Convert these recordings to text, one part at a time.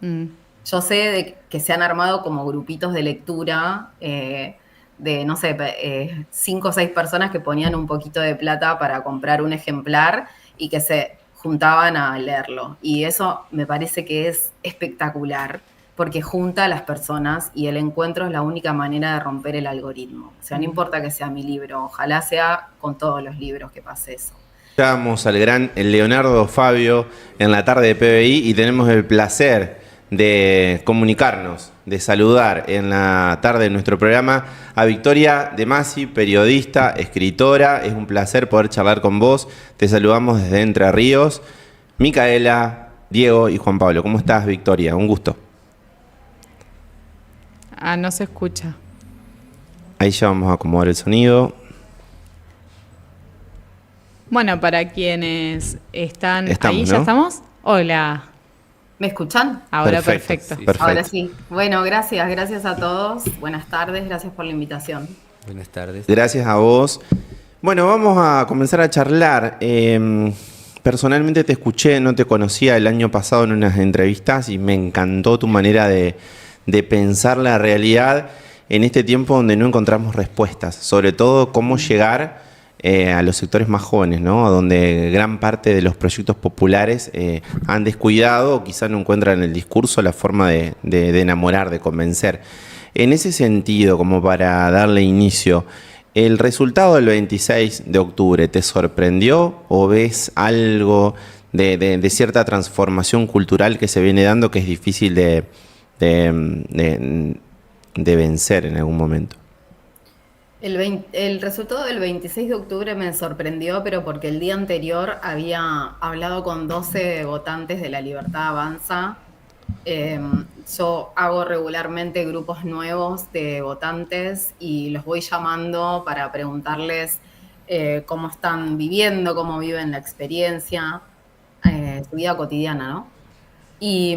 Mm. Yo sé de que se han armado como grupitos de lectura de, no sé, 5 o 6 personas que ponían un poquito de plata para comprar un ejemplar y que se juntaban a leerlo. Y eso me parece que es espectacular porque junta a las personas y el encuentro es la única manera de romper el algoritmo. O sea, no importa que sea mi libro, ojalá sea con todos los libros que pase eso. Escuchamos al gran Leonardo Fabio en la tarde de PBI y tenemos el placer de comunicarnos, de saludar en la tarde de nuestro programa a Victoria De Masi, periodista, escritora. Es un placer poder charlar con vos. Te saludamos desde Entre Ríos. Micaela, Diego y Juan Pablo. ¿Cómo estás, Victoria? Un gusto. Ah, no se escucha. Ahí ya vamos a acomodar el sonido. Bueno, para quienes están Estamos, ahí, ¿no? ¿ya estamos? Hola. ¿Me escuchan? Ahora Perfecto. perfecto. Perfecto. Ahora sí. Bueno, gracias a todos. Buenas tardes, gracias por la invitación. Buenas tardes. Gracias a vos. Bueno, vamos a comenzar a charlar. Personalmente te escuché, no te conocía el año pasado en unas entrevistas y me encantó tu manera de pensar la realidad en este tiempo donde no encontramos respuestas, sobre todo cómo llegar a los sectores más jóvenes, ¿no? Donde gran parte de los proyectos populares han descuidado o quizás no encuentran en el discurso la forma de enamorar, de convencer. En ese sentido, como para darle inicio, ¿el resultado del 26 de octubre te sorprendió o ves algo de cierta transformación cultural que se viene dando que es difícil de vencer en algún momento? El resultado del 26 de octubre me sorprendió, pero porque el día anterior había hablado con 12 votantes de La Libertad Avanza. Yo hago regularmente grupos nuevos de votantes y los voy llamando para preguntarles cómo están viviendo, cómo viven la experiencia, su vida cotidiana, ¿no? Y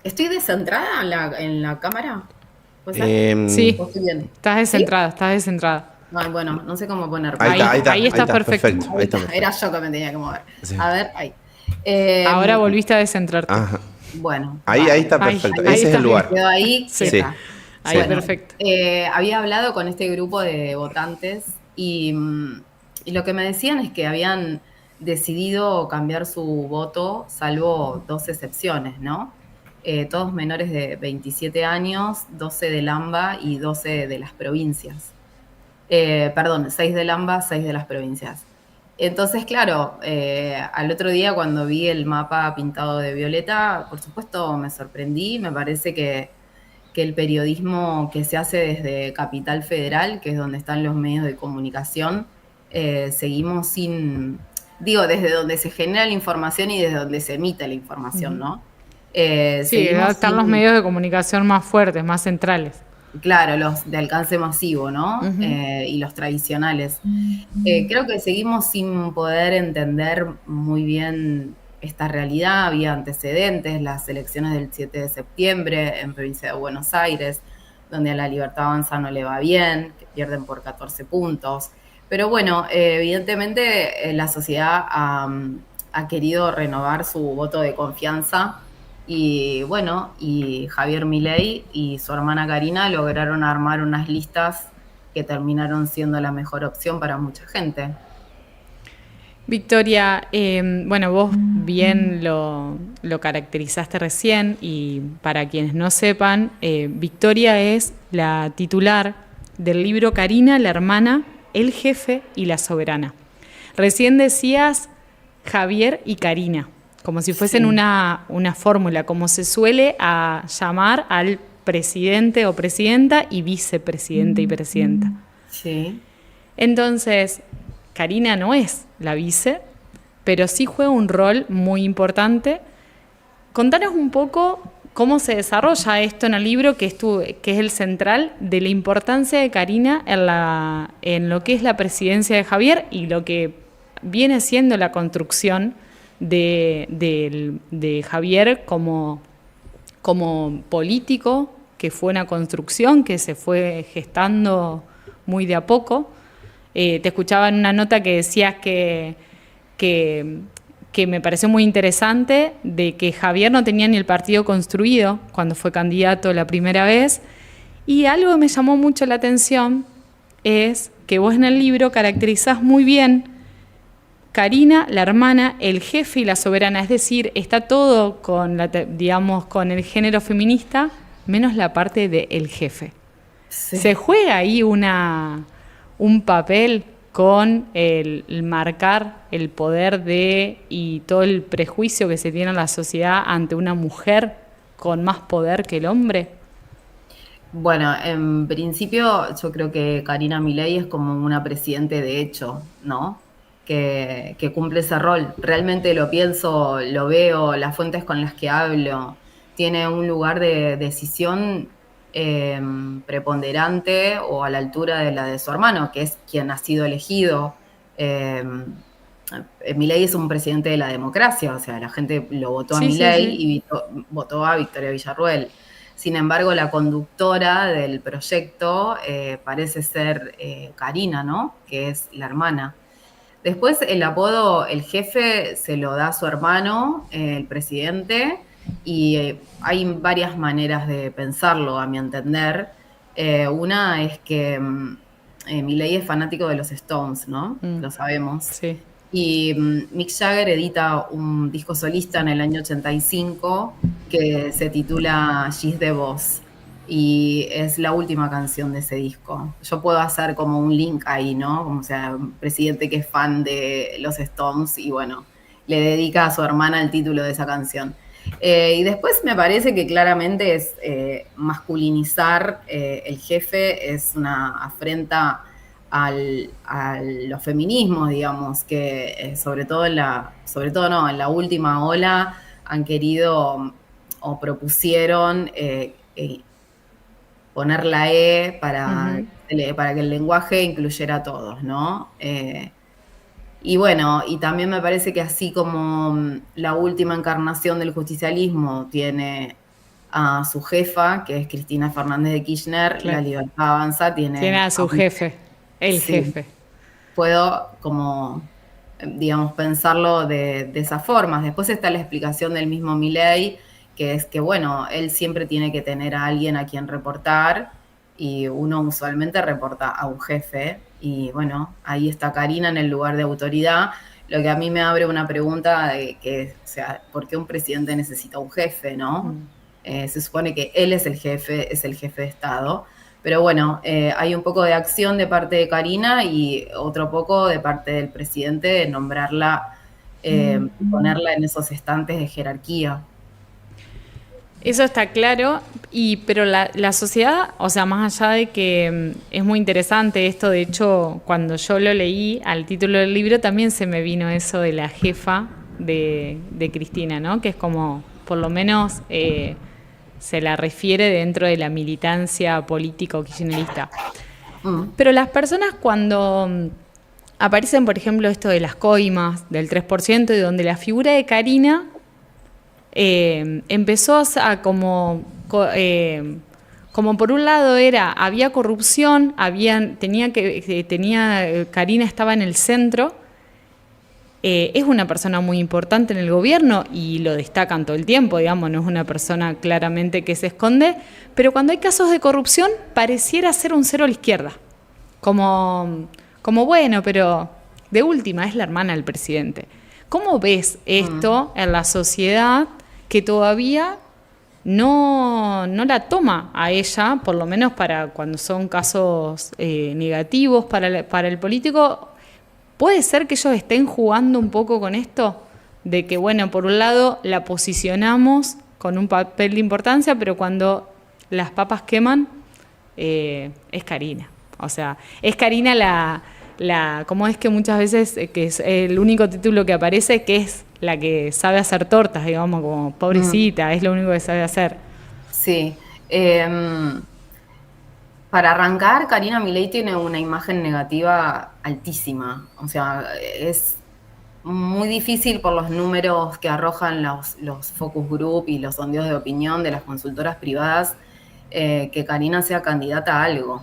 estoy descentrada en la cámara, ¿puede ser? Sí, ¿O estoy bien? estás ¿Sí? descentrada, estás descentrada. Ay, bueno, no sé cómo ponerme. Ahí está, ahí está, Ahí estás perfecto. ahí está perfecto. Era yo que me tenía que mover. Sí. A ver, ahí. Ahora volviste a descentrarte. Ajá. Bueno, Ahí está Ahí, perfecto. ahí Ese es está el bien. lugar. quedó ahí, Sí. quieta. Ahí, Sí. perfecto. Había hablado con este grupo de votantes y lo que me decían es que habían decidido cambiar su voto, salvo 2 excepciones, ¿no? Todos menores de 27 años, 12 del AMBA y 12 de las provincias. Perdón, 6 del AMBA, 6 de las provincias. Entonces, claro, al otro día cuando vi el mapa pintado de violeta, por supuesto me sorprendí, me parece que el periodismo que se hace desde Capital Federal, que es donde están los medios de comunicación, seguimos desde donde se genera la información y desde donde se emite la información, ¿no? Sí, Seguimos están los medios de comunicación más fuertes, más centrales. claro, los de alcance masivo, ¿no? Y los tradicionales. Creo que seguimos sin poder entender muy bien esta realidad. Había antecedentes, las elecciones del 7 de septiembre en provincia de Buenos Aires, donde a La Libertad Avanza no le va bien, que pierden por 14 puntos. Pero bueno, evidentemente la sociedad ha querido renovar su voto de confianza y bueno, y Javier Milei y su hermana Karina lograron armar unas listas que terminaron siendo la mejor opción para mucha gente. Victoria, bueno, vos bien lo caracterizaste recién y para quienes no sepan, Victoria es la titular del libro Karina, la hermana, el jefe y la soberana. Recién decías Javier y Karina, como si fuesen Sí. una fórmula, como se suele a llamar al presidente o presidenta y vicepresidente y presidenta. Sí. Entonces, Karina no es la vice, pero sí juega un rol muy importante. Contanos un poco cómo se desarrolla esto en el libro, que es el central de la importancia de Karina en lo que es la presidencia de Javier y lo que viene siendo la construcción de Javier como político, que fue una construcción que se fue gestando muy de a poco. Te escuchaba en una nota que decías que que me pareció muy interesante, de que Javier no tenía ni el partido construido cuando fue candidato la primera vez. Y algo que me llamó mucho la atención es que vos en el libro caracterizás muy bien Karina, la hermana, el jefe y la soberana. Es decir, está todo con, con el género feminista, menos la parte del jefe. Sí. Se juega ahí un papel con el marcar el poder y todo el prejuicio que se tiene en la sociedad ante una mujer con más poder que el hombre. Bueno, en principio yo creo que Karina Milei es como una presidente de hecho, ¿no? Que cumple ese rol. Realmente lo pienso, lo veo, las fuentes con las que hablo, tiene un lugar de decisión preponderante o a la altura de la de su hermano, que es quien ha sido elegido. Milei es un presidente de la democracia, o sea, la gente lo votó a Milei y votó a Victoria Villarruel. Sin embargo, la conductora del proyecto parece ser Karina, ¿no? Que es la hermana. Después el apodo, el jefe, se lo da a su hermano, el presidente, y hay varias maneras de pensarlo, a mi entender. Una es que Milei es fanático de los Stones, ¿no? Lo sabemos. Sí. Y Mick Jagger edita un disco solista en el año 85 que se titula She's the Boss. Y es la última canción de ese disco. Yo puedo hacer como un link ahí, ¿no? Como sea, un presidente que es fan de los Stones y bueno, le dedica a su hermana el título de esa canción. Y después me parece que claramente es masculinizar el jefe, es una afrenta a los feminismos, digamos, que sobre todo en la última ola han querido o propusieron poner la E para que el lenguaje incluyera a todos, ¿no? Y bueno, y también me parece que así como la última encarnación del justicialismo tiene a su jefa, que es Cristina Fernández de Kirchner, Claro. La Libertad Avanza Tiene a su jefe, el jefe. Puedo como, digamos, pensarlo de esas formas. Después está la explicación del mismo Milei, que es que, bueno, él siempre tiene que tener a alguien a quien reportar y uno usualmente reporta a un jefe y, bueno, ahí está Karina en el lugar de autoridad, lo que a mí me abre una pregunta de que, o sea, ¿por qué un presidente necesita un jefe, no? Se supone que él es el jefe de Estado, pero bueno, hay un poco de acción de parte de Karina y otro poco de parte del presidente de nombrarla, ponerla en esos estantes de jerarquía. Eso está claro, pero la sociedad, o sea, más allá de que es muy interesante esto, de hecho, cuando yo lo leí al título del libro también se me vino eso de la jefa de Cristina, ¿no? Que es como, por lo menos, se la refiere dentro de la militancia político-kirchnerista. Pero las personas cuando aparecen, por ejemplo, esto de las coimas, del 3%, y donde la figura de Karina empezó a como por un lado había corrupción, Karina estaba en el centro, es una persona muy importante en el gobierno y lo destacan todo el tiempo, digamos, no es una persona claramente que se esconde, pero cuando hay casos de corrupción pareciera ser un cero a la izquierda, como bueno, pero de última es la hermana del presidente. ¿Cómo ves esto en la sociedad que todavía no la toma a ella, por lo menos para cuando son casos negativos para el político? ¿Puede ser que ellos estén jugando un poco con esto? De que, bueno, por un lado la posicionamos con un papel de importancia, pero cuando las papas queman, es Karina. O sea, es Karina ¿cómo es que muchas veces, que es el único título que aparece, que es la que sabe hacer tortas, digamos, como pobrecita, es lo único que sabe hacer? Sí. Para arrancar, Karina Milei tiene una imagen negativa altísima. O sea, es muy difícil por los números que arrojan los focus group y los sondeos de opinión de las consultoras privadas que Karina sea candidata a algo.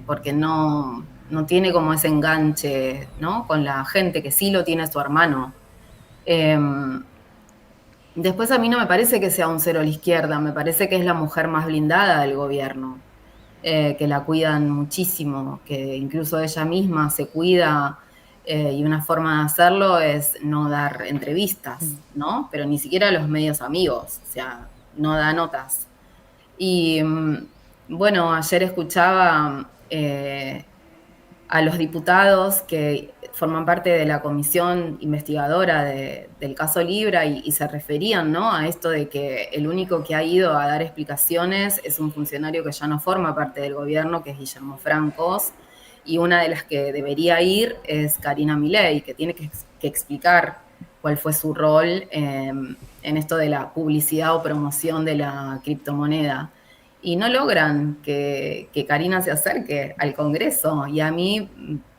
Porque no tiene como ese enganche, ¿no? Con la gente, que sí lo tiene su hermano. Después a mí no me parece que sea un cero a la izquierda, me parece que es la mujer más blindada del gobierno, que la cuidan muchísimo, que incluso ella misma se cuida, y una forma de hacerlo es no dar entrevistas, ¿no? Pero ni siquiera a los medios amigos, o sea, no da notas. Y bueno, ayer escuchaba a los diputados que forman parte de la comisión investigadora del caso Libra y se referían, ¿no?, a esto de que el único que ha ido a dar explicaciones es un funcionario que ya no forma parte del gobierno, que es Guillermo Francos, y una de las que debería ir es Karina Milei, que tiene que explicar cuál fue su rol en esto de la publicidad o promoción de la criptomoneda. Y no logran que Karina se acerque al Congreso. Y a mí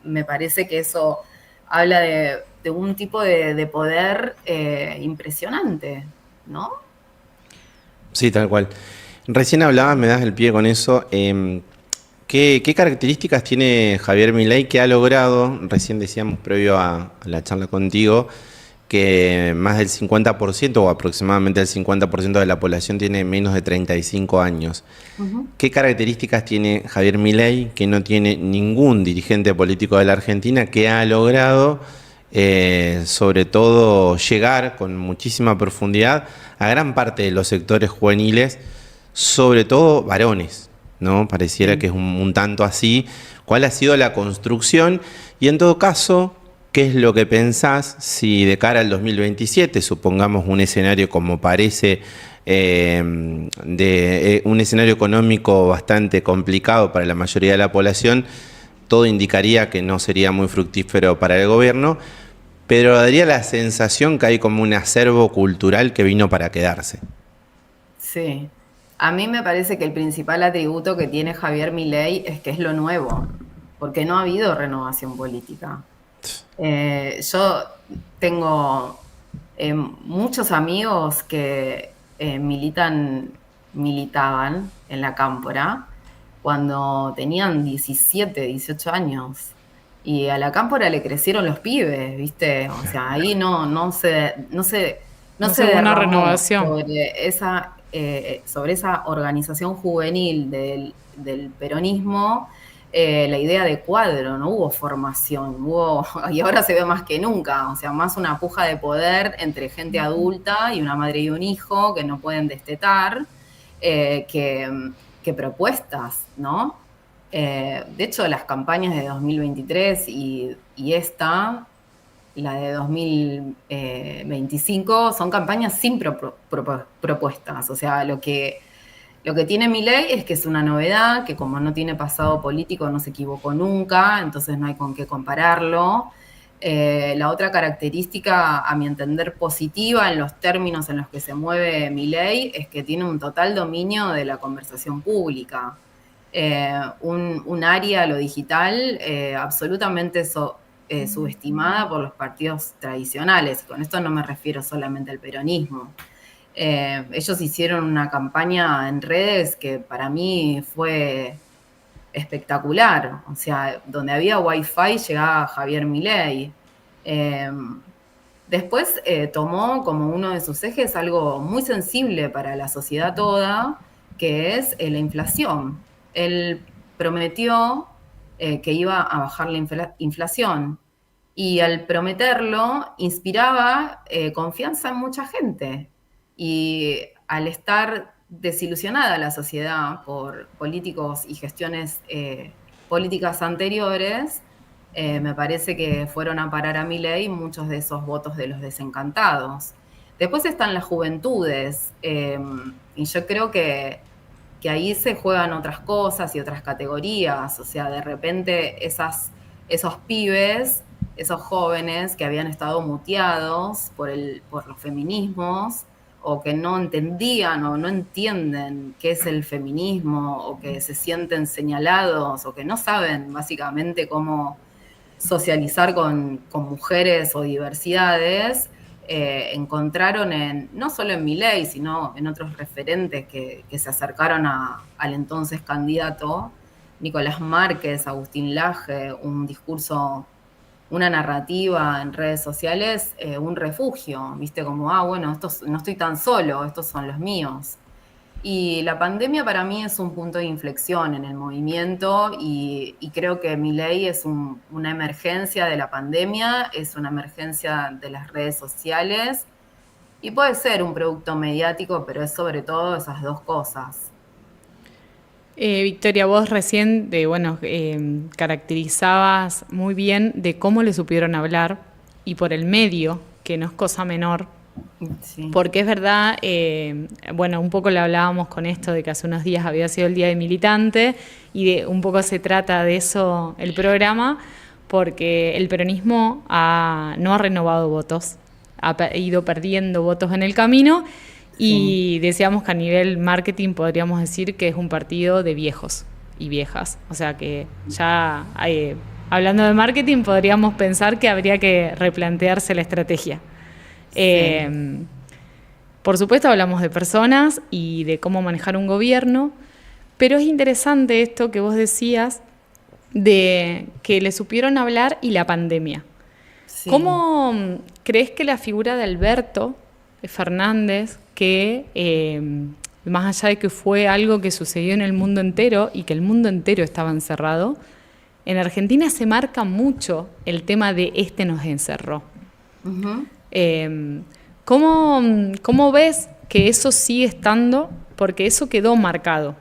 me parece que eso habla de un tipo de poder impresionante, ¿no? Sí, tal cual. Recién hablabas, me das el pie con eso. ¿Qué características tiene Javier Milei que ha logrado? Recién decíamos, previo a la charla contigo, que más del 50% o aproximadamente el 50% de la población tiene menos de 35 años. ¿Qué características tiene Javier Milei que no tiene ningún dirigente político de la Argentina, que ha logrado, sobre todo, llegar con muchísima profundidad a gran parte de los sectores juveniles, sobre todo varones, ¿no? Pareciera que es un tanto así. ¿Cuál ha sido la construcción? Y en todo caso, ¿qué es lo que pensás si de cara al 2027, supongamos un escenario como parece, un escenario económico bastante complicado para la mayoría de la población, todo indicaría que no sería muy fructífero para el gobierno, pero daría la sensación que hay como un acervo cultural que vino para quedarse? Sí. A mí me parece que el principal atributo que tiene Javier Milei es que es lo nuevo, porque no ha habido renovación política. Yo tengo muchos amigos que militaban en la Cámpora cuando tenían 17, 18 años. Y a la Cámpora le crecieron los pibes, ¿viste? O sea, ahí no se No sé, hubo una derramó renovación. sobre esa organización juvenil del peronismo, la idea de cuadro. No hubo formación, y ahora se ve más que nunca, o sea, más una puja de poder entre gente adulta y una madre y un hijo que no pueden destetar, que propuestas, ¿no? De hecho, las campañas de 2023 y esta, la de 2025, son campañas sin propuestas. O sea, lo que tiene Milei es que es una novedad, que como no tiene pasado político no se equivocó nunca, entonces no hay con qué compararlo. La otra característica, a mi entender, positiva en los términos en los que se mueve Milei, es que tiene un total dominio de la conversación pública. Un área, lo digital, absolutamente subestimada por los partidos tradicionales. Y con esto no me refiero solamente al peronismo. Ellos hicieron una campaña en redes que para mí fue espectacular. O sea, donde había Wi-Fi llegaba Javier Milei. Después tomó como uno de sus ejes algo muy sensible para la sociedad toda, que es la inflación. Él prometió que iba a bajar la inflación, y al prometerlo inspiraba confianza en mucha gente. Y al estar desilusionada la sociedad por políticos y gestiones políticas anteriores, me parece que fueron a parar a Milei muchos de esos votos de los desencantados. Después están las juventudes, y yo creo que ahí se juegan otras cosas y otras categorías. O sea, de repente esos pibes, esos jóvenes que habían estado muteados por los feminismos, o que no entendían o no entienden qué es el feminismo, o que se sienten señalados, o que no saben básicamente cómo socializar con mujeres o diversidades, encontraron no solo en Milei, sino en otros referentes que se acercaron al entonces candidato, Nicolás Márquez, Agustín Laje, un discurso una narrativa en redes sociales, un refugio, ¿viste? Como, bueno, no estoy tan solo, estos son los míos. Y la pandemia para mí es un punto de inflexión en el movimiento y creo que Milei es una emergencia de la pandemia, es una emergencia de las redes sociales y puede ser un producto mediático, pero es sobre todo esas dos cosas. Victoria, vos recién caracterizabas muy bien de cómo le supieron hablar y por el medio, que no es cosa menor, Sí. porque es verdad, un poco le hablábamos con esto de que hace unos días había sido el Día de Militante y un poco se trata de eso el programa, porque el peronismo no ha renovado votos, ha ido perdiendo votos en el camino. Y decíamos que a nivel marketing podríamos decir que es un partido de viejos y viejas. O sea que ya, hablando de marketing, podríamos pensar que habría que replantearse la estrategia. Sí. Por supuesto hablamos de personas y de cómo manejar un gobierno, pero es interesante esto que vos decías de que le supieron hablar y la pandemia. Sí. ¿Cómo crees que la figura de Alberto Fernández, que más allá de que fue algo que sucedió en el mundo entero y que el mundo entero estaba encerrado, en Argentina se marca mucho el tema de nos encerró? Uh-huh. ¿Cómo ves que eso sigue estando? Porque eso quedó marcado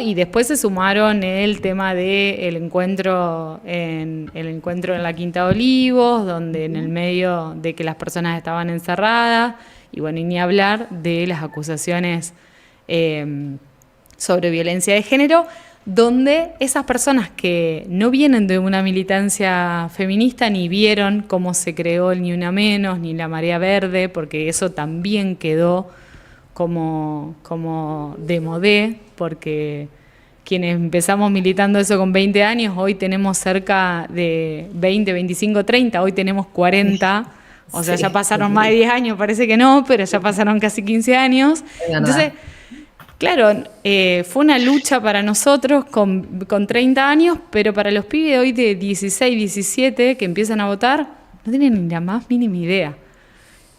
y después se sumaron el tema del encuentro en la Quinta de Olivos, donde en el medio de que las personas estaban encerradas, y bueno, y ni hablar de las acusaciones sobre violencia de género, donde esas personas que no vienen de una militancia feminista ni vieron cómo se creó el Ni Una Menos, ni la Marea Verde, porque eso también quedó como de modé, porque quienes empezamos militando eso con 20 años, hoy tenemos cerca de 20, 25, 30, hoy tenemos 40, o sea, ya pasaron más de 10 años, parece que no, pero ya pasaron casi 15 años. Entonces, claro, fue una lucha para nosotros con 30 años, pero para los pibes de hoy de 16, 17 que empiezan a votar, no tienen ni la más mínima idea.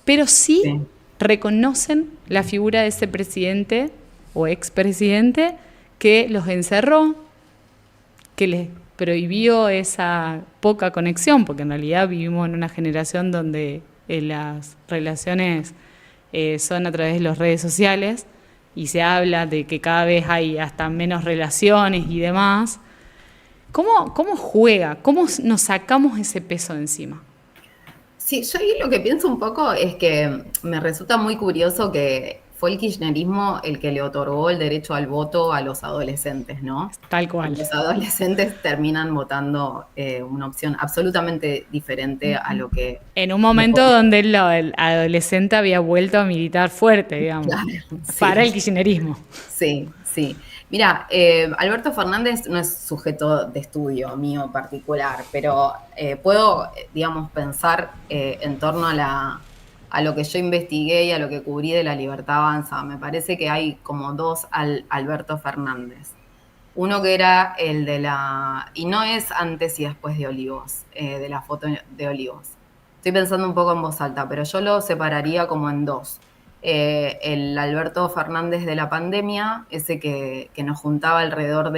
Pero sí reconocen la figura de ese presidente o expresidente que los encerró, que les prohibió esa poca conexión, porque en realidad vivimos en una generación donde las relaciones son a través de las redes sociales y se habla de que cada vez hay hasta menos relaciones y demás. ¿Cómo juega? ¿Cómo nos sacamos ese peso de encima? Sí, yo ahí lo que pienso un poco es que me resulta muy curioso que fue el kirchnerismo el que le otorgó el derecho al voto a los adolescentes, ¿no? Tal cual. Los adolescentes terminan votando una opción absolutamente diferente a lo que... En un momento donde el adolescente había vuelto a militar fuerte, digamos, claro, para el kirchnerismo. Sí, sí. Mira, Alberto Fernández no es sujeto de estudio mío particular, pero puedo, digamos, pensar en torno a lo que yo investigué y a lo que cubrí de La Libertad Avanza. Me parece que hay como dos Alberto Fernández. Uno que era el de y no es antes y después de Olivos, de la foto de Olivos. Estoy pensando un poco en voz alta, pero yo lo separaría como en dos. El Alberto Fernández de la pandemia, ese que nos juntaba alrededor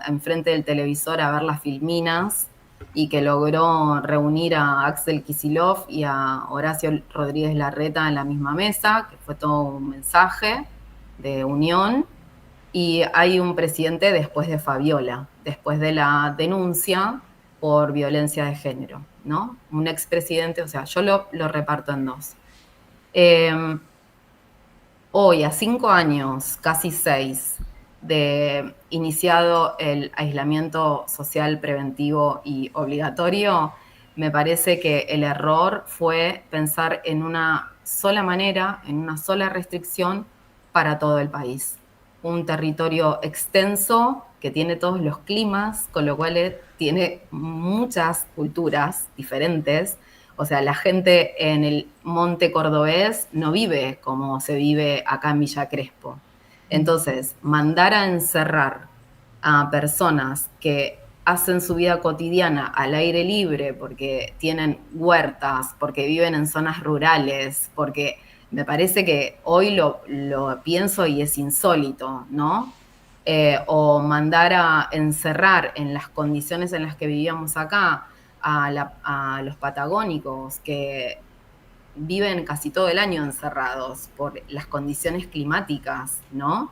enfrente del televisor a ver las filminas y que logró reunir a Axel Kicillof y a Horacio Rodríguez Larreta en la misma mesa, que fue todo un mensaje de unión. Y hay un presidente después de Fabiola, después de la denuncia por violencia de género, ¿no? Un expresidente, o sea, yo lo reparto en dos. Hoy, a 5 años, casi 6, de iniciado el aislamiento social preventivo y obligatorio, me parece que el error fue pensar en una sola manera, en una sola restricción para todo el país. Un territorio extenso que tiene todos los climas, con lo cual tiene muchas culturas diferentes. O sea, la gente en el monte cordobés no vive como se vive acá en Villa Crespo. Entonces, mandar a encerrar a personas que hacen su vida cotidiana al aire libre, porque tienen huertas, porque viven en zonas rurales, porque me parece que hoy lo pienso y es insólito, ¿no? O mandar a encerrar en las condiciones en las que vivíamos acá a los patagónicos, que viven casi todo el año encerrados por las condiciones climáticas, ¿no?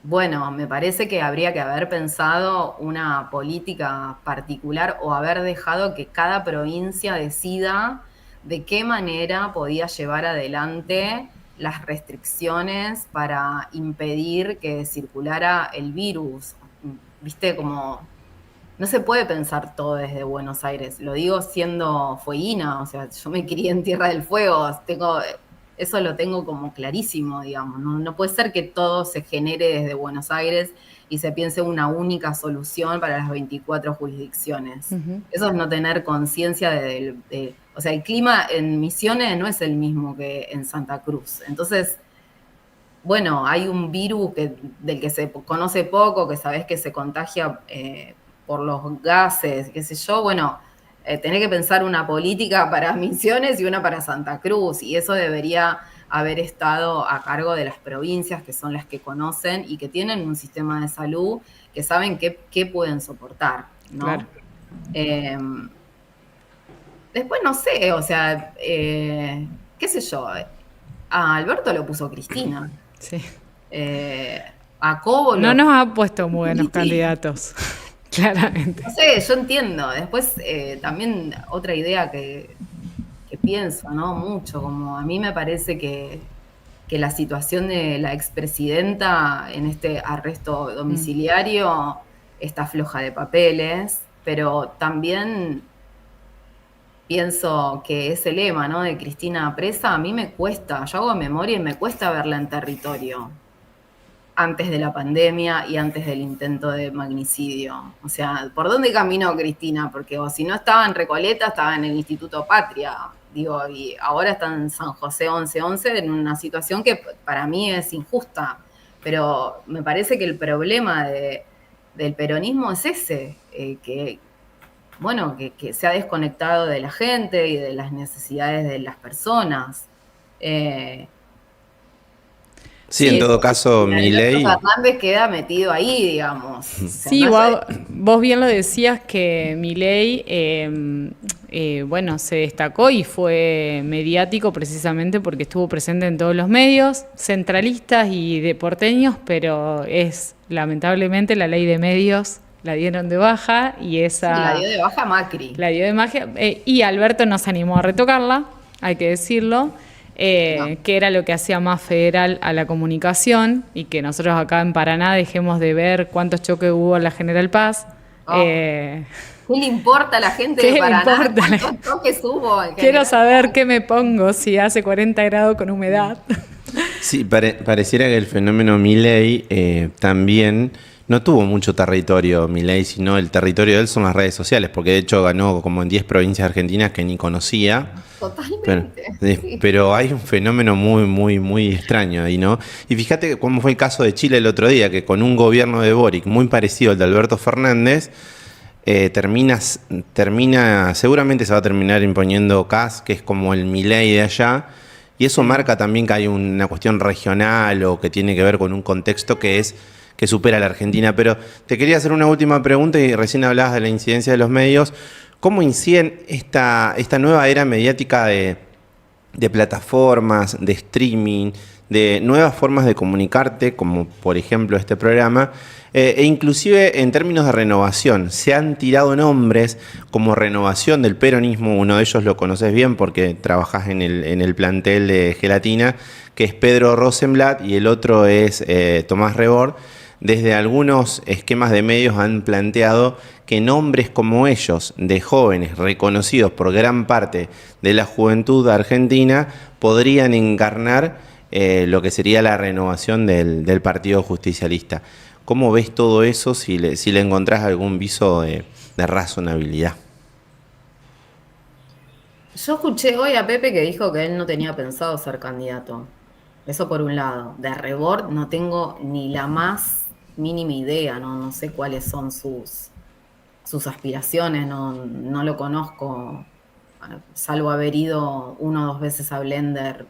Bueno, me parece que habría que haber pensado una política particular o haber dejado que cada provincia decida de qué manera podía llevar adelante las restricciones para impedir que circulara el virus. Viste, como no se puede pensar todo desde Buenos Aires. Lo digo siendo fueguina, o sea, yo me crié en Tierra del Fuego, eso lo tengo como clarísimo, digamos. No puede ser que todo se genere desde Buenos Aires y se piense una única solución para las 24 jurisdicciones. Eso es no tener conciencia o sea, el clima en Misiones no es el mismo que en Santa Cruz. Entonces, bueno, hay un virus del que se conoce poco, que sabés que se contagia por los gases, qué sé yo. Bueno, tenés que pensar una política para Misiones y una para Santa Cruz, y eso debería haber estado a cargo de las provincias, que son las que conocen y que tienen un sistema de salud, que saben qué pueden soportar, ¿no? Claro. Después no sé, o sea, qué sé yo, a Alberto lo puso Cristina. Sí. A Cobo no nos ha puesto muy buenos candidatos, claramente. No sé, yo entiendo. Después también otra idea que pienso, ¿no? Mucho, como a mí me parece que la situación de la expresidenta en este arresto domiciliario está floja de papeles, pero también pienso que ese lema, ¿no? De Cristina presa, a mí me cuesta, yo hago memoria y me cuesta verla en territorio antes de la pandemia y antes del intento de magnicidio. O sea, ¿por dónde caminó Cristina? Porque si no estaba en Recoleta, estaba en el Instituto Patria, digo, y ahora está en San José 1111 en una situación que para mí es injusta, pero me parece que el problema del peronismo es ese, que se ha desconectado de la gente y de las necesidades de las personas. Sí, en todo caso, Milei... Fernández queda metido ahí, digamos. Sí, vos bien lo decías que Milei, se destacó y fue mediático precisamente porque estuvo presente en todos los medios, centralistas y de porteños, pero es lamentablemente la ley de medios la dieron de baja y esa... Sí, la dio de baja Macri. La dio de baja y Alberto nos animó a retocarla, hay que decirlo. Que era lo que hacía más federal a la comunicación y que nosotros acá en Paraná dejemos de ver cuántos choques hubo en la General Paz. ¿Qué le importa a la gente de Paraná? ¿Cuántos choques hubo? Quiero saber qué me pongo si hace 40 grados con humedad. Sí, pareciera que el fenómeno Milei también no tuvo mucho territorio Milei, sino el territorio de él son las redes sociales, porque de hecho ganó como en 10 provincias argentinas que ni conocía. Totalmente. Pero hay un fenómeno muy, muy, muy extraño ahí, ¿no? Y fíjate cómo fue el caso de Chile el otro día, que con un gobierno de Boric muy parecido al de Alberto Fernández, seguramente se va a terminar imponiendo Kast, que es como el Milei de allá, y eso marca también que hay una cuestión regional o que tiene que ver con un contexto que supera a la Argentina. Pero te quería hacer una última pregunta y recién hablabas de la incidencia de los medios. ¿Cómo inciden esta nueva era mediática de plataformas, de streaming, de nuevas formas de comunicarte, como por ejemplo este programa, e inclusive en términos de renovación? Se han tirado nombres como renovación del peronismo, uno de ellos lo conoces bien porque trabajás en el plantel de Gelatina, que es Pedro Rosenblatt, y el otro es Tomás Rebord. Desde algunos esquemas de medios han planteado que nombres como ellos, de jóvenes reconocidos por gran parte de la juventud argentina, podrían encarnar lo que sería la renovación del Partido Justicialista. ¿Cómo ves todo eso si le encontrás algún viso de razonabilidad? Yo escuché hoy a Pepe que dijo que él no tenía pensado ser candidato. Eso por un lado. De Rebord no tengo ni la más mínima idea, no sé cuáles son sus aspiraciones, no lo conozco, salvo haber ido 1 o 2 veces a Blender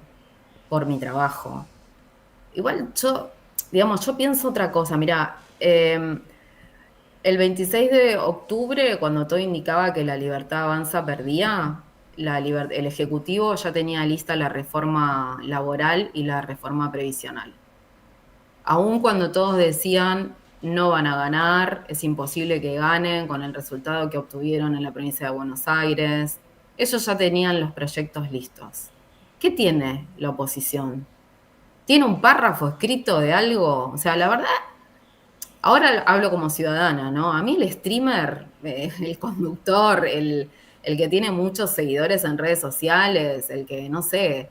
por mi trabajo. Igual yo pienso otra cosa, mira, el 26 de octubre, cuando todo indicaba que la Libertad Avanza perdía, el Ejecutivo ya tenía lista la reforma laboral y la reforma previsional. Aun cuando todos decían no van a ganar, es imposible que ganen con el resultado que obtuvieron en la provincia de Buenos Aires, ellos ya tenían los proyectos listos. ¿Qué tiene la oposición? ¿Tiene un párrafo escrito de algo? O sea, la verdad, ahora hablo como ciudadana, ¿no? A mí el streamer, el conductor, el que tiene muchos seguidores en redes sociales, el que, no sé,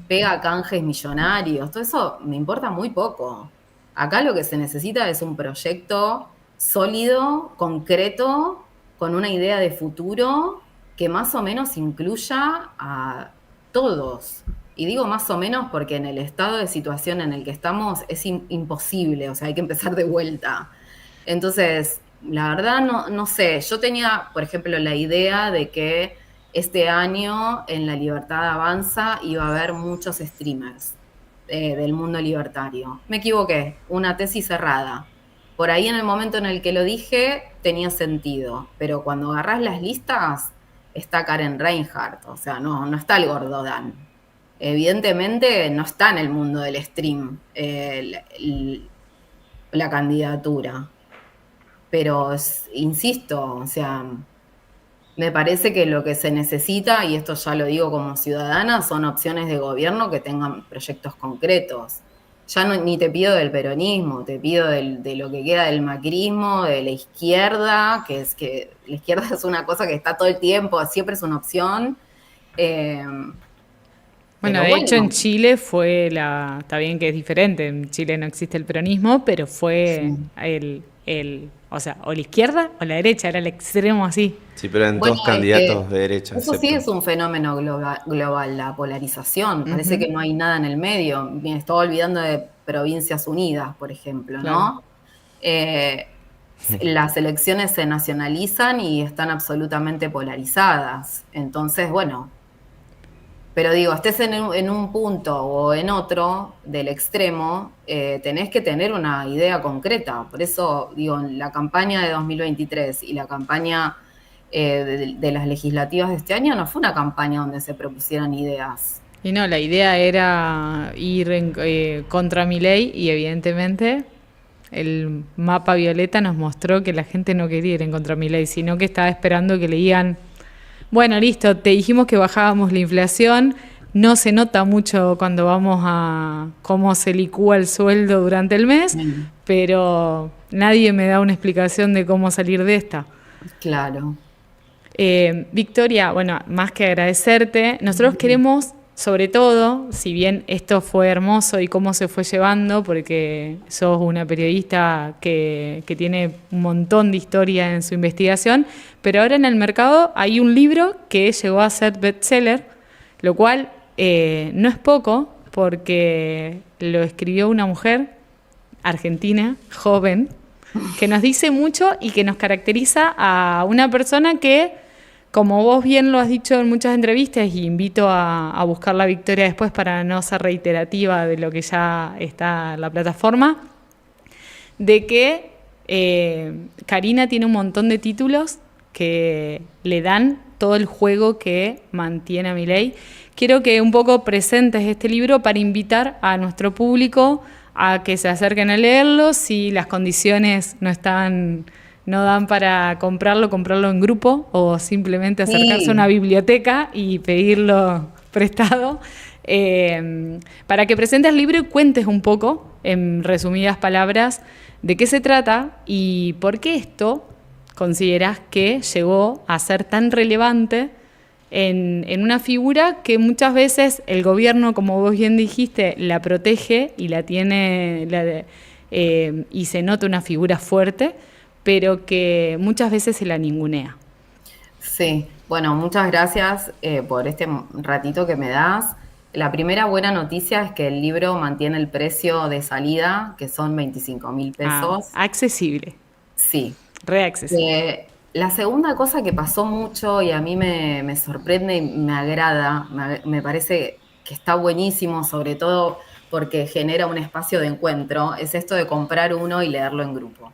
pega canjes millonarios, todo eso me importa muy poco. Acá lo que se necesita es un proyecto sólido, concreto, con una idea de futuro que más o menos incluya a todos. Y digo más o menos porque en el estado de situación en el que estamos es imposible, o sea, hay que empezar de vuelta. Entonces, la verdad no sé, yo tenía, por ejemplo, la idea de que este año en La Libertad Avanza iba a haber muchos streamers del mundo libertario. Me equivoqué, una tesis cerrada. Por ahí en el momento en el que lo dije tenía sentido, pero cuando agarrás las listas está Karen Reinhardt, o sea, no está el gordo Dan. Evidentemente no está en el mundo del stream la candidatura. Pero insisto, o sea, me parece que lo que se necesita, y esto ya lo digo como ciudadana, son opciones de gobierno que tengan proyectos concretos. Ya ni te pido del peronismo, te pido de lo que queda del macrismo, de la izquierda, que la izquierda es una cosa que está todo el tiempo, siempre es una opción. Bueno, de hecho en Chile está bien que es diferente, en Chile no existe el peronismo, pero fue o sea, o la izquierda o la derecha, era el extremo así. Sí, pero eran todos candidatos de derecha. Eso sí es un fenómeno global, la polarización. Parece que no hay nada en el medio. Me estaba olvidando de Provincias Unidas, por ejemplo, ¿no? Claro. Las elecciones se nacionalizan y están absolutamente polarizadas. Entonces, bueno, pero digo, estés en un punto o en otro del extremo, tenés que tener una idea concreta. Por eso, digo, la campaña de 2023 y la campaña de las legislativas de este año no fue una campaña donde se propusieran ideas. Y no, la idea era ir contra Milei y evidentemente el mapa violeta nos mostró que la gente no quería ir en contra Milei, sino que estaba esperando que le digan: bueno, listo, te dijimos que bajábamos la inflación, no se nota mucho cuando vamos a cómo se licúa el sueldo durante el mes, pero nadie me da una explicación de cómo salir de esta. Claro. Victoria, bueno, más que agradecerte, nosotros queremos, sobre todo, si bien esto fue hermoso y cómo se fue llevando, porque sos una periodista que tiene un montón de historia en su investigación, pero ahora en el mercado hay un libro que llegó a ser bestseller, lo cual no es poco, porque lo escribió una mujer argentina, joven, que nos dice mucho y que nos caracteriza a una persona que, como vos bien lo has dicho en muchas entrevistas, y invito a buscar la Victoria después para no ser reiterativa de lo que ya está en la plataforma, de que Karina tiene un montón de títulos que le dan todo el juego que mantiene a Milei. Quiero que un poco presentes este libro para invitar a nuestro público a que se acerquen a leerlo. Si las condiciones no dan para comprarlo en grupo o simplemente acercarse a una biblioteca y pedirlo prestado, para que presentes el libro y cuentes un poco, en resumidas palabras, de qué se trata y por qué esto considerás que llegó a ser tan relevante en una figura que muchas veces el gobierno, como vos bien dijiste, la protege y la tiene y se nota una figura fuerte, pero que muchas veces se la ningunea. Sí, bueno, muchas gracias por este ratito que me das. La primera buena noticia es que el libro mantiene el precio de salida, que son 25.000 pesos. Accesible, Sí. re accesible. La segunda cosa que pasó mucho y a mí me sorprende y me agrada, me parece que está buenísimo, sobre todo porque genera un espacio de encuentro, es esto de comprar uno y leerlo en grupo.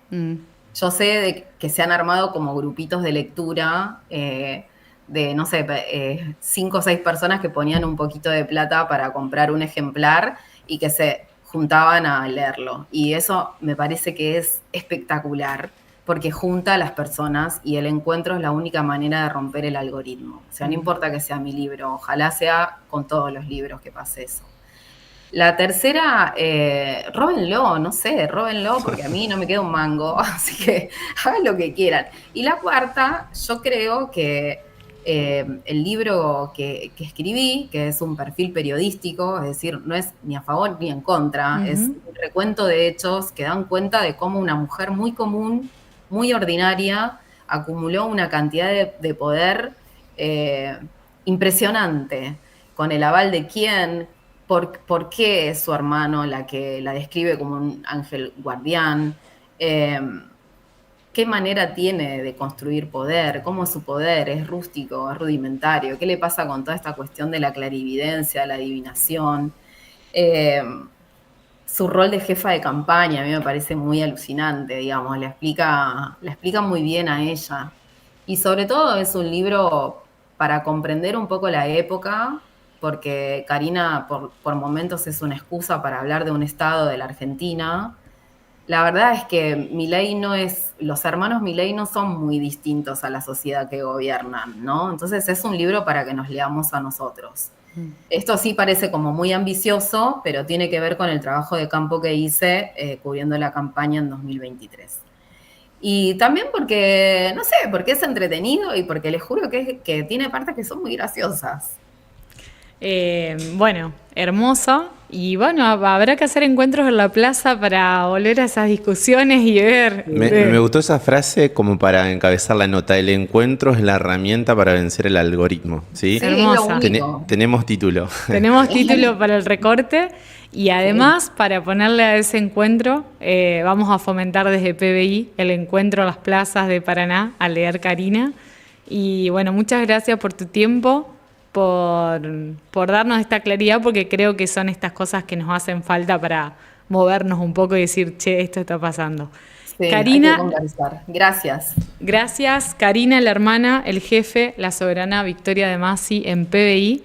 Yo sé que se han armado como grupitos de lectura de, no sé, 5 o 6 personas que ponían un poquito de plata para comprar un ejemplar y que se juntaban a leerlo. Y eso me parece que es espectacular, porque junta a las personas y el encuentro es la única manera de romper el algoritmo. O sea, no importa que sea mi libro, ojalá sea con todos los libros que pase eso. La tercera, róbenlo, no sé, róbenlo porque a mí no me queda un mango, así que hagan lo que quieran. Y la cuarta, yo creo que el libro que escribí, que es un perfil periodístico, es decir, no es ni a favor ni en contra, es un recuento de hechos que dan cuenta de cómo una mujer muy común, muy ordinaria, acumuló una cantidad de poder impresionante, con el aval de quién. ¿Por qué es su hermano la que la describe como un ángel guardián? ¿Qué manera tiene de construir poder? ¿Cómo es su poder? ¿Es rústico? ¿Es rudimentario? ¿Qué le pasa con toda esta cuestión de la clarividencia, la adivinación? Su rol de jefa de campaña a mí me parece muy alucinante, digamos, la explica muy bien a ella. Y sobre todo es un libro para comprender un poco la época, porque Karina por momentos es una excusa para hablar de un estado de la Argentina. La verdad es que los hermanos Milei no son muy distintos a la sociedad que gobiernan, ¿no? Entonces es un libro para que nos leamos a nosotros. Esto sí parece como muy ambicioso, pero tiene que ver con el trabajo de campo que hice cubriendo la campaña en 2023. Y también porque, no sé, porque es entretenido y porque les juro que tiene partes que son muy graciosas. Bueno, hermoso. Y bueno, habrá que hacer encuentros en la plaza para volver a esas discusiones y ver. Me gustó esa frase como para encabezar la nota. El encuentro es la herramienta para vencer el algoritmo. ¿Sí? Sí, Hermosa. es lo único. Tenemos título. Tenemos título para el recorte y además para ponerle a ese encuentro vamos a fomentar desde PBI el encuentro a las plazas de Paraná a leer Karina. Y bueno, muchas gracias por tu tiempo. Por darnos esta claridad, porque creo que son estas cosas que nos hacen falta para movernos un poco y decir, che, esto está pasando. Sí, Karina, hay que conversar. Gracias. Gracias, Karina, la hermana, el jefe, la soberana Victoria de Masi en PBI.